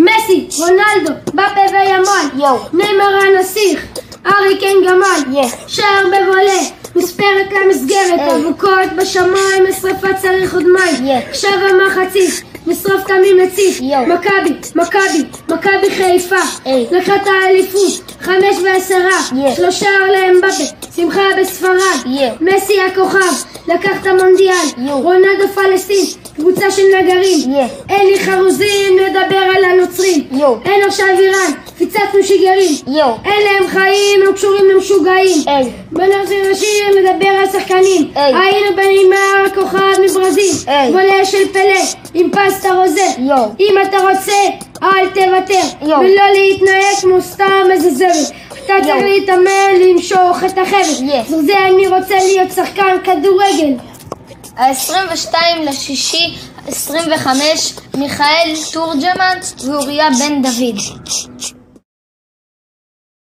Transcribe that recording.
מסי, רונלדו, בפה וימל, ניימר הנסיך, ארי קיין גמל, שער בבולה, מספרת למסגרת, אבוקות בשמיים, משרפה צריך עוד מים, עכשיו המחצית, נשרוף תמים לציף, מכבי חיפה, לקחת האליפות, 5 ו10, 3 עליהם בפה, שמחה בספרד, מסי הכוכב, לקח את המונדיאל, רונלדו פלסטין, קבוצה של נגרים, אלי חרוזים, נדבר על הנוצרים, אין עכשיו איראן, פיצצנו שיגרים, אין להם חיים, הם קשורים למשוגעים, בנרצים לשיר, נדבר על שחקנים, היינו בנימר, כוכב מברזיל, גולה של פלא, עם פסטה רוזה, אם אתה רוצה, אל תוותר, ולא להתנהג כמו סתם איזה זבל, אתה צריך להתאמן, למשוך את החבל, זה אני רוצה להיות שחקן כדורגל. ה-22 לשישי 25, מיכאל תורג'מן ואוריה בן דוד.